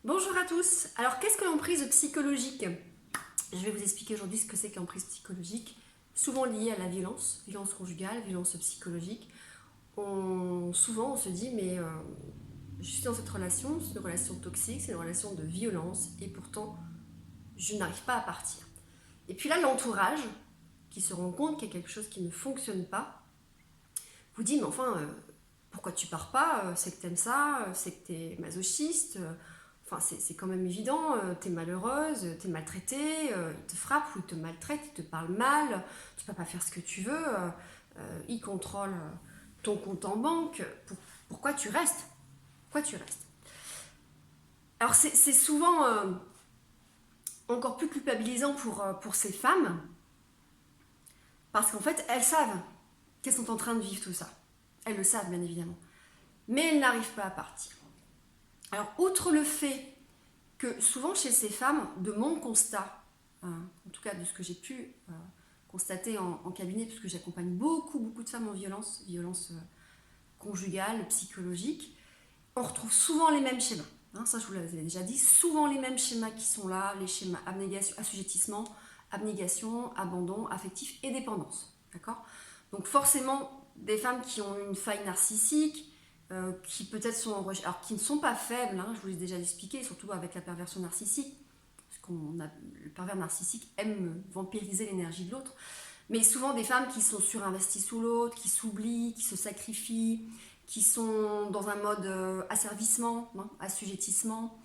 Bonjour à tous. Alors, qu'est-ce que l'emprise psychologique? Je vais vous expliquer aujourd'hui ce que c'est que l'emprise psychologique, souvent liée à la violence, violence conjugale, violence psychologique. Souvent, on se dit, mais je suis dans cette relation, c'est une relation toxique, c'est une relation de violence, et pourtant, je n'arrive pas à partir. Et puis là, l'entourage, qui se rend compte qu'il y a quelque chose qui ne fonctionne pas, vous dit, mais enfin, pourquoi tu pars pas? C'est que t'aimes ça, c'est que t'es masochiste. Enfin, c'est quand même évident, t'es malheureuse, t'es maltraitée, ils te frappent ou ils te maltraitent, ils te parlent mal, tu peux pas faire ce que tu veux, ils contrôlent ton compte en banque. Pourquoi tu restes? Pourquoi tu restes? Alors c'est souvent encore plus culpabilisant pour ces femmes, parce qu'en fait, elles savent qu'elles sont en train de vivre tout ça. Elles le savent, bien évidemment. Mais elles n'arrivent pas à partir. Alors, outre le fait que souvent chez ces femmes, de mon constat, en tout cas de ce que j'ai pu constater en cabinet, puisque j'accompagne beaucoup de femmes en violence, violence conjugale, psychologique, on retrouve souvent les mêmes schémas. Ça, je vous l'avais déjà dit, souvent les mêmes schémas qui sont là, les schémas abnégation, assujettissement, abnégation, abandon, affectif et dépendance. D'accord? Donc forcément, des femmes qui ont une faille narcissique, qui peut-être sont en recherche, alors qui ne sont pas faibles, je vous l'ai déjà expliqué, surtout avec la perversion narcissique, parce le pervers narcissique aime vampiriser l'énergie de l'autre, mais souvent des femmes qui sont surinvesties sous l'autre, qui s'oublient, qui se sacrifient, qui sont dans un mode asservissement, assujettissement,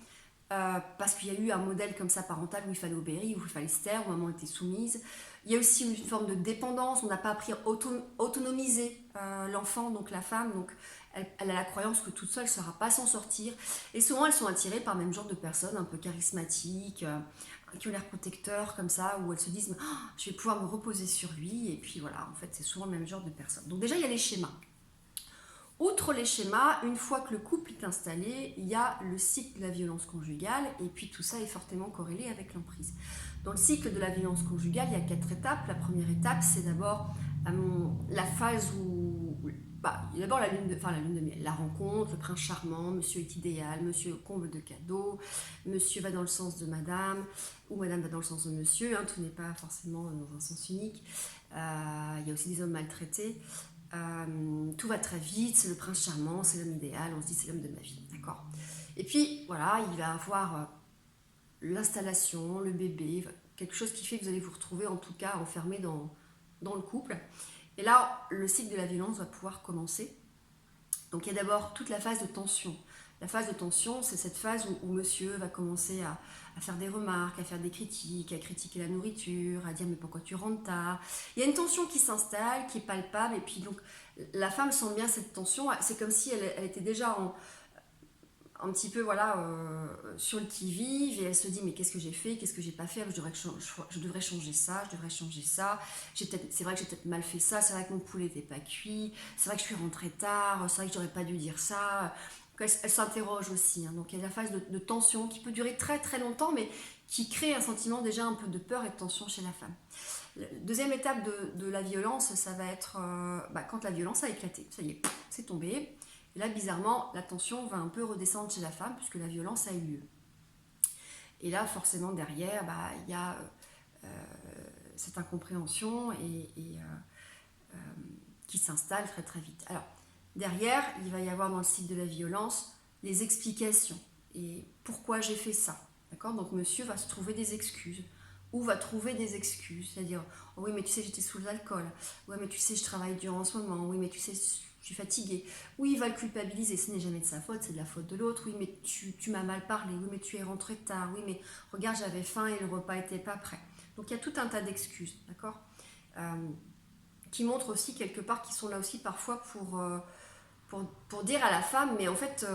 parce qu'il y a eu un modèle comme ça parental où il fallait obéir, où il fallait se taire, où maman était soumise. Il y a aussi une forme de dépendance, on n'a pas appris à autonomiser l'enfant, donc la femme, donc elle a la croyance que toute seule ne saura pas s'en sortir. Et souvent elles sont attirées par le même genre de personnes, un peu charismatiques, qui ont l'air protecteurs comme ça, où elles se disent oh, je vais pouvoir me reposer sur lui, et puis voilà, en fait c'est souvent le même genre de personnes. Donc déjà il y a les schémas. Outre les schémas, une fois que le couple est installé, il y a le cycle de la violence conjugale, et puis tout ça est fortement corrélé avec l'emprise. Dans le cycle de la violence conjugale, il y a 4 étapes. La première étape, c'est d'abord la phase où... il y a d'abord la lune de miel, la rencontre, le prince charmant, monsieur est idéal, monsieur comble de cadeaux, monsieur va dans le sens de madame, ou madame va dans le sens de monsieur, tout n'est pas forcément dans un sens unique. Il y a aussi des hommes maltraités. Tout va très vite, c'est le prince charmant, c'est l'homme idéal, on se dit c'est l'homme de ma vie, d'accord. Et puis voilà, il va avoir l'installation, le bébé, quelque chose qui fait que vous allez vous retrouver en tout cas enfermé dans le couple. Et là, le cycle de la violence va pouvoir commencer. Donc il y a d'abord toute la phase de tension. La phase de tension, c'est cette phase où monsieur va commencer à faire des remarques, à faire des critiques, à critiquer la nourriture, à dire mais pourquoi tu rentres tard. Il y a une tension qui s'installe, qui est palpable, et puis donc la femme sent bien cette tension. C'est comme si elle était déjà un petit peu voilà sur le qui-vive, et elle se dit mais qu'est-ce que j'ai fait, qu'est-ce que j'ai pas fait, je devrais changer ça, je devrais changer ça, c'est vrai que j'ai peut-être mal fait ça, c'est vrai que mon poulet n'était pas cuit, c'est vrai que je suis rentrée tard, c'est vrai que j'aurais pas dû dire ça. Elle s'interroge aussi, donc il y a la phase de tension qui peut durer très longtemps, mais qui crée un sentiment déjà un peu de peur et de tension chez la femme. La deuxième étape de la violence, ça va être quand la violence a éclaté, ça y est, c'est tombé. Et là, bizarrement, la tension va un peu redescendre chez la femme puisque la violence a eu lieu. Et là, forcément, derrière, il y a cette incompréhension qui s'installe très vite. Alors, derrière, il va y avoir dans le cycle de la violence les explications. Et pourquoi j'ai fait ça, d'accord? Donc, monsieur va se trouver des excuses. Ou va trouver des excuses, c'est-à-dire oh oui mais tu sais j'étais sous l'alcool, oui mais tu sais je travaille dur en ce moment, oui mais tu sais je suis fatiguée. Oui, il va le culpabiliser, ce n'est jamais de sa faute, c'est de la faute de l'autre. Oui, mais tu m'as mal parlé. Oui, mais tu es rentré tard. Oui, mais regarde, j'avais faim et le repas n'était pas prêt. Donc il y a tout un tas d'excuses, d'accord, qui montrent aussi quelque part qu'ils sont là aussi parfois pour dire à la femme, mais en fait,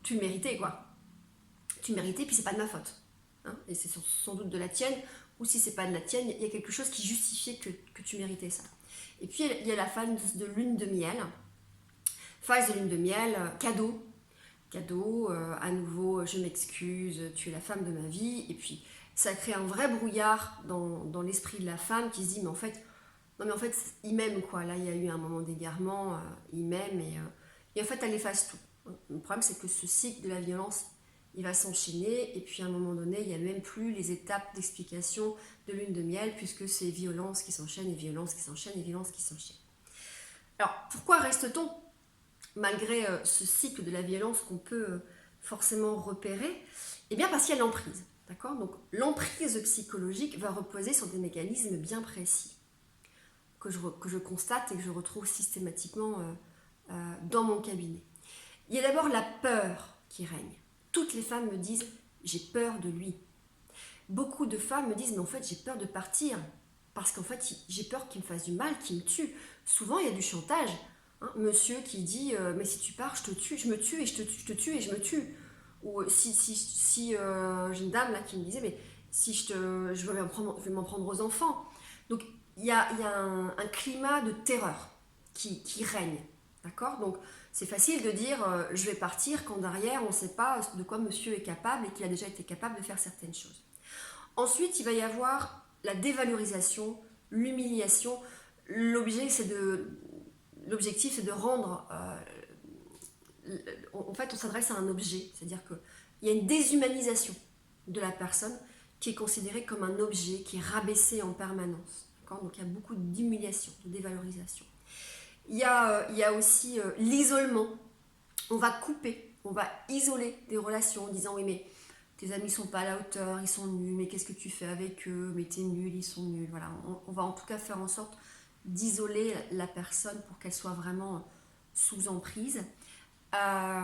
tu le méritais, quoi. Tu le méritais, puis c'est pas de ma faute. Et c'est sans doute de la tienne, ou si c'est pas de la tienne, il y a quelque chose qui justifiait que tu méritais ça. Et puis il y a la phase de lune de miel. Phase de lune de miel, cadeau. Cadeau, à nouveau, je m'excuse, tu es la femme de ma vie. Et puis, ça crée un vrai brouillard dans l'esprit de la femme qui se dit, mais en fait, non mais en fait, il m'aime quoi. Là, il y a eu un moment d'égarement, il m'aime et en fait, elle efface tout. Le problème, c'est que ce cycle de la violence il va s'enchaîner, et puis à un moment donné, il n'y a même plus les étapes d'explication de lune de miel, puisque c'est violence qui s'enchaîne, et violence qui s'enchaîne, et violence qui s'enchaîne. Alors, pourquoi reste-t-on, malgré ce cycle de la violence qu'on peut forcément repérer? Eh bien parce qu'il y a l'emprise, d'accord? Donc l'emprise psychologique va reposer sur des mécanismes bien précis, que je constate et que je retrouve systématiquement dans mon cabinet. Il y a d'abord la peur qui règne. Toutes les femmes me disent « j'ai peur de lui ». Beaucoup de femmes me disent « mais en fait j'ai peur de partir, parce qu'en fait j'ai peur qu'il me fasse du mal, qu'il me tue ». Souvent il y a du chantage. Hein, monsieur qui dit « mais si tu pars, je te tue, je me tue et je te tue et je me tue ». Ou si j'ai une dame là qui me disait « mais si je vais m'en prendre aux enfants ». Donc il y a un climat de terreur qui règne. D'accord? Donc c'est facile de dire je vais partir quand derrière on ne sait pas de quoi monsieur est capable et qu'il a déjà été capable de faire certaines choses. Ensuite, il va y avoir la dévalorisation, l'humiliation. L'objectif c'est de rendre... en fait, on s'adresse à un objet, c'est-à-dire qu'il y a une déshumanisation de la personne qui est considérée comme un objet, qui est rabaissé en permanence. Donc il y a beaucoup d'humiliation, de dévalorisation. Il y a aussi l'isolement. On va couper, on va isoler des relations en disant oui mais tes amis sont pas à la hauteur, ils sont nuls, mais qu'est-ce que tu fais avec eux, mais t'es nul, ils sont nuls. Voilà, on va en tout cas faire en sorte d'isoler la personne pour qu'elle soit vraiment sous emprise. Il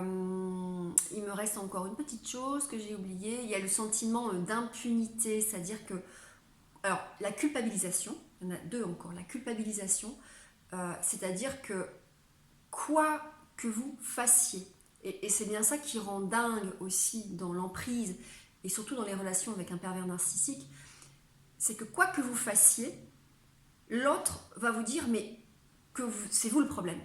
me reste encore une petite chose que j'ai oubliée, il y a le sentiment d'impunité, c'est-à-dire que alors la culpabilisation, il y en a deux encore, la culpabilisation, c'est-à-dire que quoi que vous fassiez, et c'est bien ça qui rend dingue aussi dans l'emprise et surtout dans les relations avec un pervers narcissique, c'est que quoi que vous fassiez, l'autre va vous dire mais c'est vous le problème,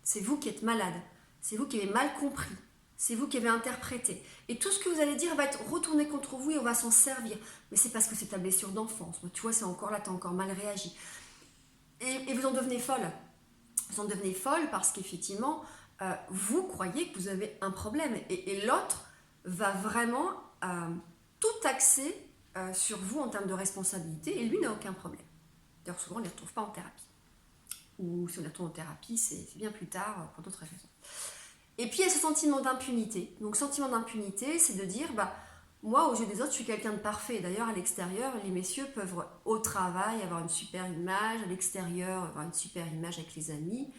c'est vous qui êtes malade, c'est vous qui avez mal compris, c'est vous qui avez interprété. Et tout ce que vous allez dire va être retourné contre vous et on va s'en servir. Mais c'est parce que c'est ta blessure d'enfance. Tu vois, c'est encore là, tu as encore mal réagi. Et vous en devenez folle. Vous en devenez folle parce qu'effectivement, vous croyez que vous avez un problème. Et l'autre va vraiment tout axer sur vous en termes de responsabilité et lui n'a aucun problème. D'ailleurs, souvent, on ne les retrouve pas en thérapie. Ou si on les retrouve en thérapie, c'est bien plus tard pour d'autres raisons. Et puis, il y a ce sentiment d'impunité. Donc, sentiment d'impunité, c'est de dire, moi, aux yeux des autres, je suis quelqu'un de parfait. D'ailleurs, à l'extérieur, les messieurs peuvent, au travail, avoir une super image, à l'extérieur, avoir une super image avec les amis.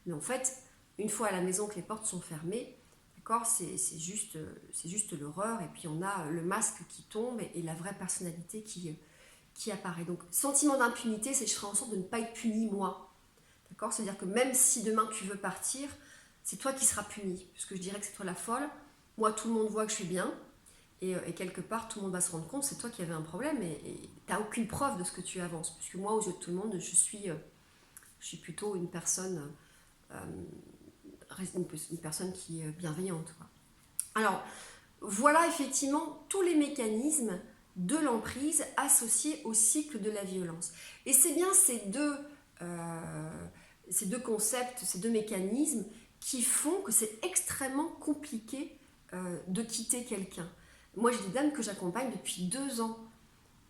Mais en fait, une fois à la maison que les portes sont fermées, d'accord, c'est juste l'horreur. Et puis, on a le masque qui tombe et la vraie personnalité qui apparaît. Donc, sentiment d'impunité, c'est je ferai en sorte de ne pas être puni, moi. D'accord? C'est-à-dire que même si demain tu veux partir, c'est toi qui seras puni, puisque je dirais que c'est toi la folle. Moi, tout le monde voit que je suis bien, et quelque part, tout le monde va se rendre compte, c'est toi qui avais un problème, et tu n'as aucune preuve de ce que tu avances, puisque moi, aux yeux de tout le monde, je suis plutôt une personne qui est bienveillante, quoi. Alors, voilà effectivement tous les mécanismes de l'emprise associés au cycle de la violence. Et c'est bien ces deux concepts, ces deux mécanismes qui font que c'est extrêmement compliqué de quitter quelqu'un. Moi, j'ai des dames que j'accompagne depuis 2 ans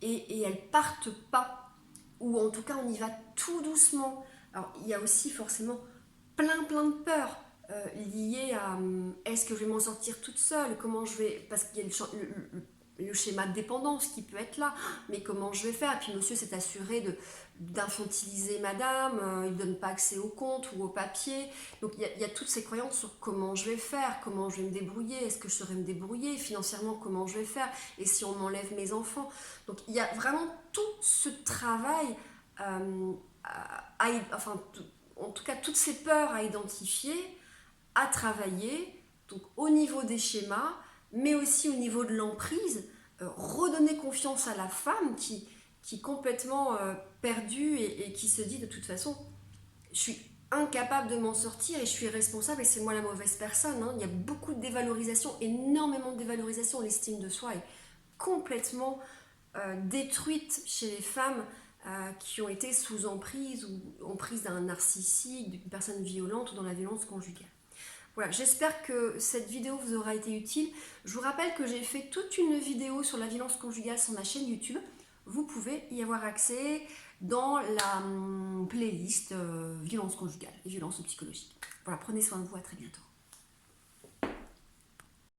et elles partent pas, ou en tout cas, on y va tout doucement. Alors, il y a aussi forcément plein de peurs liées à est-ce que je vais m'en sortir toute seule, comment je vais, parce qu'il y a le schéma de dépendance qui peut être là, mais comment je vais faire? Et puis monsieur s'est assuré d'infantiliser madame, il ne donne pas accès au compte ou au papier, donc il y a toutes ces croyances sur comment je vais faire, comment je vais me débrouiller, est-ce que je saurais me débrouiller, financièrement comment je vais faire, et si on m'enlève mes enfants. Donc il y a vraiment tout ce travail, en tout cas toutes ces peurs à identifier, à travailler, donc au niveau des schémas, mais aussi au niveau de l'emprise, redonner confiance à la femme qui est complètement perdue et qui se dit de toute façon, je suis incapable de m'en sortir et je suis responsable et c'est moi la mauvaise personne. Il y a beaucoup de dévalorisation, énormément de dévalorisation, l'estime de soi est complètement détruite chez les femmes qui ont été sous emprise ou emprise d'un narcissique, d'une personne violente ou dans la violence conjugale. Voilà, j'espère que cette vidéo vous aura été utile. Je vous rappelle que j'ai fait toute une vidéo sur la violence conjugale sur ma chaîne YouTube. Vous pouvez y avoir accès dans la playlist violence conjugale et violence psychologique. Voilà, prenez soin de vous, à très bientôt.